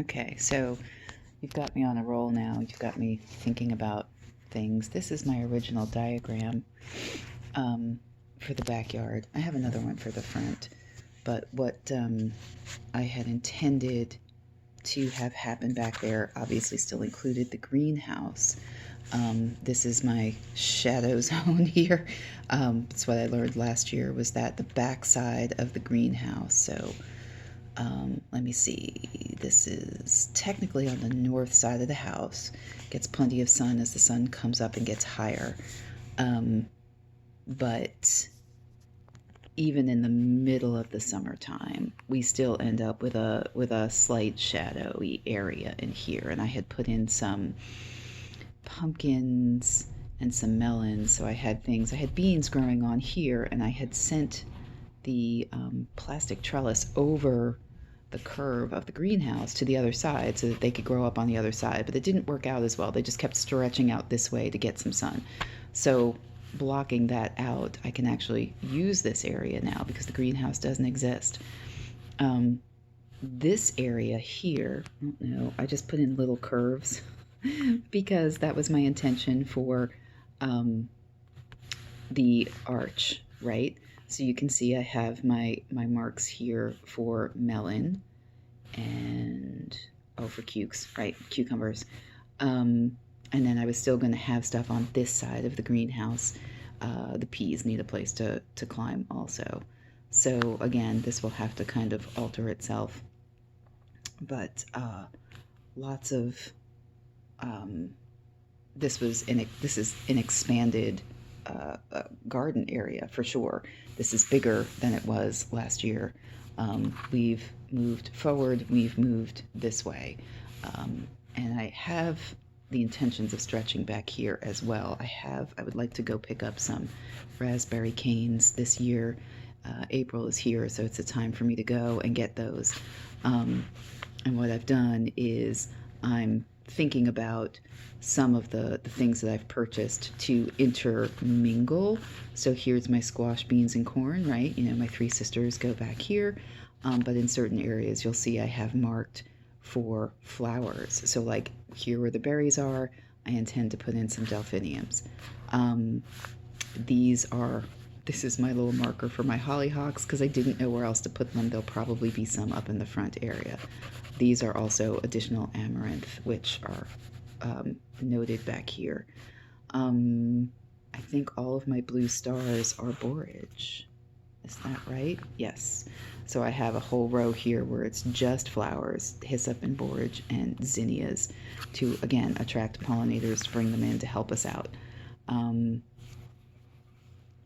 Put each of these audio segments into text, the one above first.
Okay, so you've got me on a roll now. You've got me thinking about things. This is my original diagram for the backyard. I have another one for the front, but what I had intended to have happen back there obviously still included the greenhouse. This is my shadow zone here. That's what I learned last year, was that the back side of the greenhouse. So let me see. This is technically on the north side of the house. Gets plenty of sun as the sun comes up and gets higher. But even in the middle of the summertime, we still end up with a slight shadowy area in here. And I had put in some pumpkins and some melons. So I had things. I had beans growing on here, and I had sent the plastic trellis over the curve of the greenhouse to the other side so that they could grow up on the other side. But it didn't work out as well. They just kept stretching out this way to get some sun. So blocking that out, I can actually use this area now because the greenhouse doesn't exist. This area here, I don't know, I just put in little curves because that was my intention for the arch, right? So you can see I have my marks here for melon and, oh, for right, cucumbers. And then I was still going to have stuff on this side of the greenhouse. The peas need a place to climb also. So again, this will have to kind of alter itself. But lots of, this is an expanded garden area for sure. This is bigger than it was last year. We've moved forward, we've moved this way. And I have the intentions of stretching back here as well. I would like to go pick up some raspberry canes this year. April is here, so it's a time for me to go and get those. And what I've done is I'm thinking about some of the things that I've purchased to intermingle. So here's my squash, beans, and corn, right? You know, my three sisters go back here. But in certain areas, you'll see I have marked for flowers. So like here where the berries are, I intend to put in some delphiniums. This is my little marker for my hollyhocks because I didn't know where else to put them. There'll probably be some up in the front area. These are also additional amaranth, which are noted back here. I think all of my blue stars are borage. Is that right? Yes. So I have a whole row here where it's just flowers, hyssop and borage and zinnias, to again attract pollinators, to bring them in to help us out.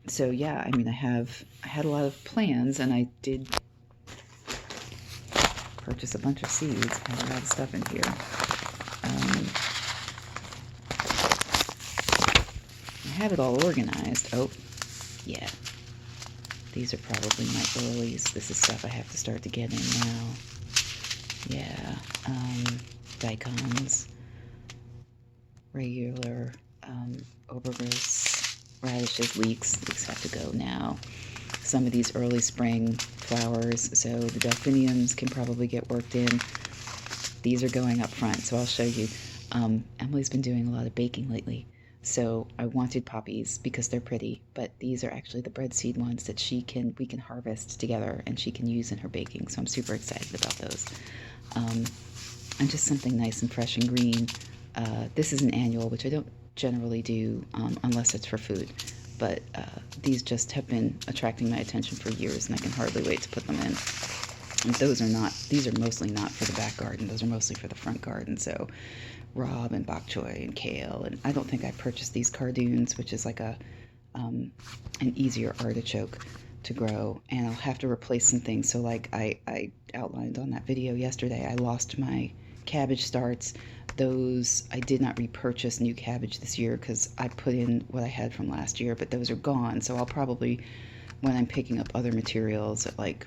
So yeah, I mean, I had a lot of plans, and I did purchase a bunch of seeds. I have a lot of stuff in here. I have it all organized. Oh, yeah. These are probably my earlies. This is stuff I have to start to get in now. Yeah. Daikons. Regular Obergris, radishes, leeks. Leeks have to go now. Some of these early spring flowers, so the delphiniums can probably get worked in. These are going up front, so I'll show you. Emily's been doing a lot of baking lately, so I wanted poppies because they're pretty, but these are actually the bread seed ones that we can harvest together and she can use in her baking, so I'm super excited about those. And just something nice and fresh and green. This is an annual, which I don't generally do unless it's for food, but these just have been attracting my attention for years, and I can hardly wait to put them in. And these are mostly not for the back garden, those are mostly for the front garden. So Rob and bok choy and kale, and I don't think I purchased these cardoons, which is like an easier artichoke to grow, and I'll have to replace some things. So like I outlined on that video yesterday, I lost my cabbage starts. Those, I did not repurchase new cabbage this year because I put in what I had from last year, but those are gone. So I'll probably, when I'm picking up other materials at like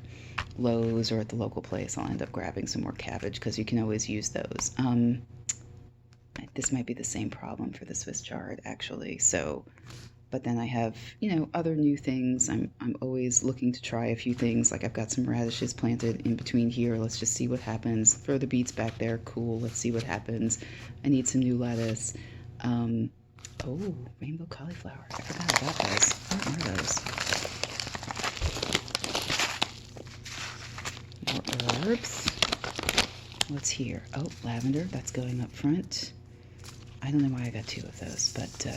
Lowe's or at the local place, I'll end up grabbing some more cabbage because you can always use those. This might be the same problem for the Swiss chard, actually. So But then I have, you know, other new things. I'm always looking to try a few things. Like I've got some radishes planted in between here. Let's just see what happens. Throw the beets back there. Cool. Let's see what happens. I need some new lettuce. Oh, rainbow cauliflower. I forgot about those. What are those? More herbs. What's here? Oh, lavender. That's going up front. I don't know why I got 2 of those, but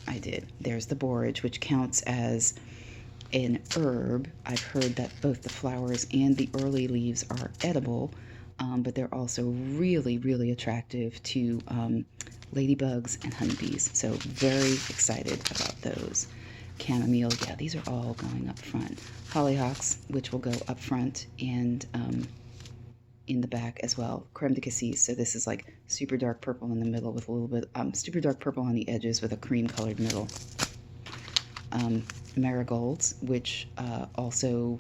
I did. There's the borage, which counts as an herb. I've heard that both the flowers and the early leaves are edible, but they're also really, really attractive to ladybugs and honeybees. So very excited about those. Chamomile, yeah, these are all going up front. Hollyhocks, which will go up front and in the back as well. Creme de cassis, so this is like super dark purple in the middle with a little bit, super dark purple on the edges with a cream colored middle. Marigolds, which also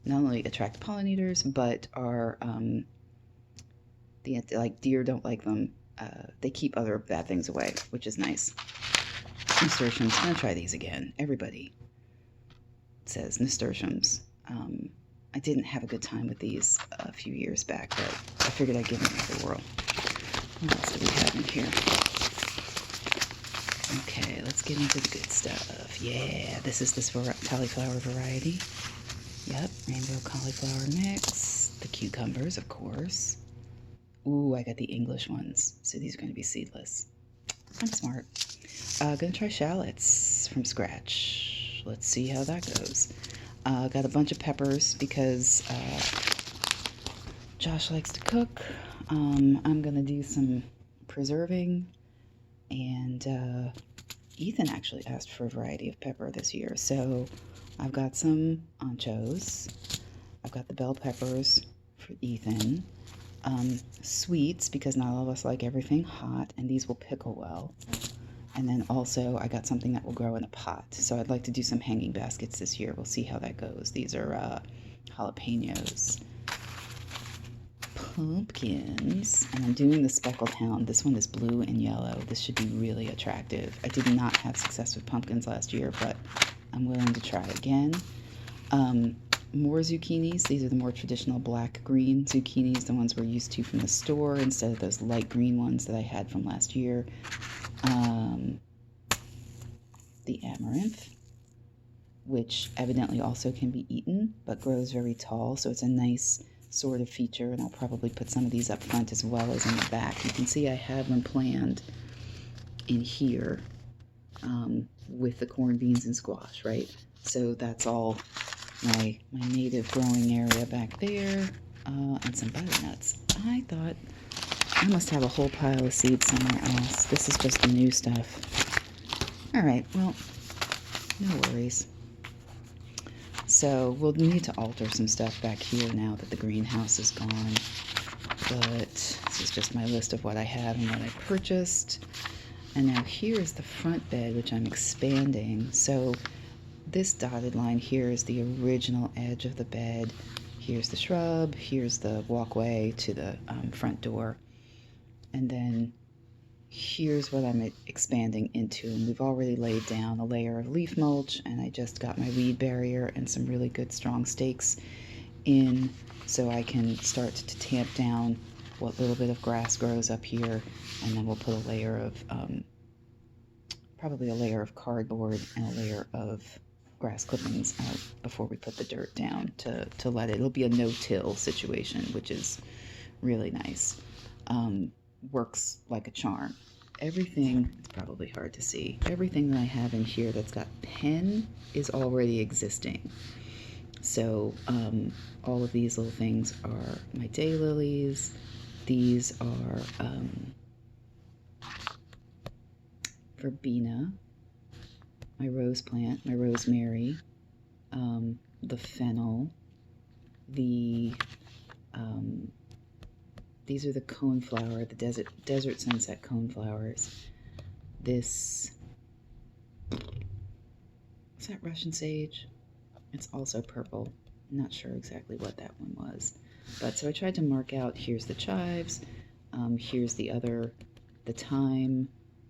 not only attract pollinators, but are, like deer don't like them. They keep other bad things away, which is nice. Nasturtiums, I'm gonna try these again. Everybody says nasturtiums. I didn't have a good time with these a few years back, but I figured I'd give them another whirl. What else do we have in here? Okay, let's get into the good stuff. Yeah, this is this cauliflower variety. Yep, rainbow cauliflower mix. The cucumbers, of course. Ooh, I got the English ones, so these are going to be seedless. I'm smart. Gonna try shallots from scratch. Let's see how that goes. Got a bunch of peppers because Josh likes to cook. I'm gonna do some preserving, and Ethan actually asked for a variety of pepper this year, so I've got some anchos. I've got the bell peppers for Ethan. Sweets, because not all of us like everything hot, and these will pickle well. And then also I got something that will grow in a pot. So I'd like to do some hanging baskets this year. We'll see how that goes. These are jalapenos. Pumpkins. And I'm doing the speckled hound. This one is blue and yellow. This should be really attractive. I did not have success with pumpkins last year, but I'm willing to try again. More zucchinis. These are the more traditional black-green zucchinis, the ones we're used to from the store, instead of those light green ones that I had from last year. The amaranth, which evidently also can be eaten, but grows very tall, so it's a nice sort of feature, and I'll probably put some of these up front as well as in the back. You can see I have them planned in here with the corn, beans, and squash, right? So that's all my native growing area back there, and some butternuts. I thought I must have a whole pile of seeds somewhere else. This is just the new stuff. All right, well, no worries. So we'll need to alter some stuff back here now that the greenhouse is gone. But this is just my list of what I have and what I purchased. And now here's the front bed, which I'm expanding. So this dotted line here is the original edge of the bed. Here's the shrub. Here's the walkway to the front door. And then here's what I'm expanding into. And we've already laid down a layer of leaf mulch, and I just got my weed barrier and some really good strong stakes in so I can start to tamp down what little bit of grass grows up here. And then we'll put a layer of, probably a layer of cardboard and a layer of grass clippings out before we put the dirt down to let it'll be a no-till situation, which is really nice. Works like a charm. Everything, it's probably hard to see, everything that I have in here that's got pen is already existing. So all of these little things are my daylilies. These are verbena, my rose plant, my rosemary, the fennel, the these are the coneflower, the desert sunset coneflowers. This, is that Russian sage? It's also purple. I'm not sure exactly what that one was. But so I tried to mark out, here's the chives, here's the thyme,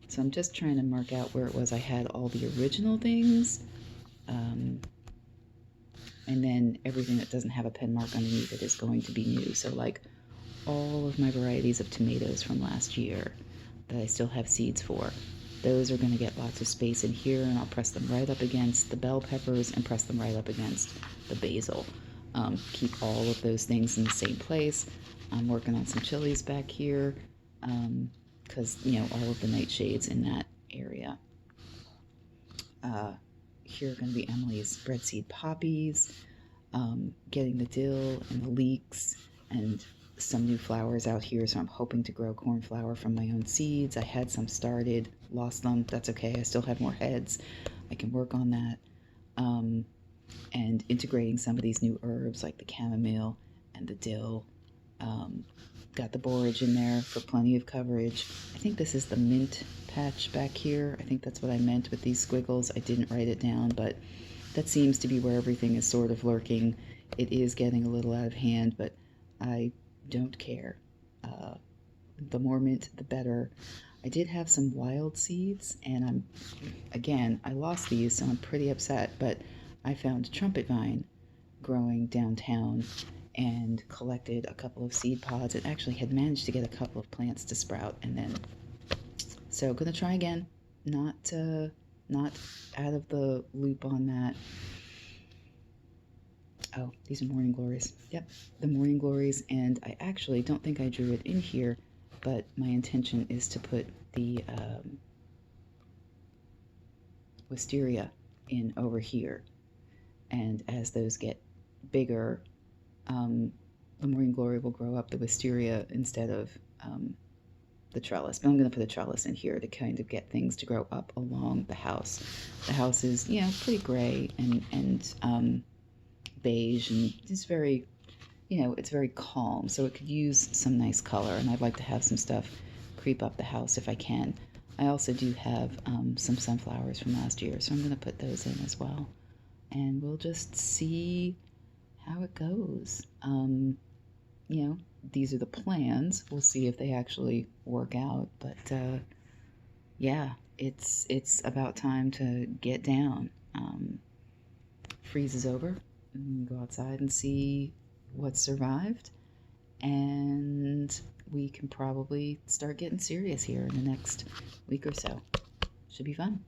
So I'm just trying to mark out where it was I had all the original things, and then everything that doesn't have a pen mark underneath it is going to be new. So like all of my varieties of tomatoes from last year that I still have seeds for, those are going to get lots of space in here, and I'll press them right up against the bell peppers and press them right up against the basil. Keep all of those things in the same place. I'm working on some chilies back here because, all of the nightshades in that area. Here are going to be Emily's breadseed poppies, getting the dill and the leeks and some new flowers out here, so I'm hoping to grow cornflower from my own seeds. I had some started, lost them. That's okay. I still have more heads. I can work on that. And integrating some of these new herbs like the chamomile and the dill. Got the borage in there for plenty of coverage. I think this is the mint patch back here. I think that's what I meant with these squiggles. I didn't write it down, but that seems to be where everything is sort of lurking. It is getting a little out of hand, but I don't care. The more mint, the better. I did have some wild seeds, and I lost these, so I'm pretty upset, but I found trumpet vine growing downtown and collected a couple of seed pods. It actually had managed to get a couple of plants to sprout, and then so gonna try again. Not out of the loop on that. Oh, these are morning glories. Yep, the morning glories, and I actually don't think I drew it in here, but my intention is to put the wisteria in over here, and as those get bigger, the morning glory will grow up the wisteria instead of the trellis. But I'm going to put a trellis in here to kind of get things to grow up along the house. The house is, pretty gray and beige, and it's very, it's very calm. So it could use some nice color, and I'd like to have some stuff creep up the house if I can. I also do have some sunflowers from last year, so I'm going to put those in as well. And we'll just see how it goes. These are the plans. We'll see if they actually work out. But yeah, it's about time to get down. Freeze is over. And go outside and see what survived. And we can probably start getting serious here in the next week or so. Should be fun.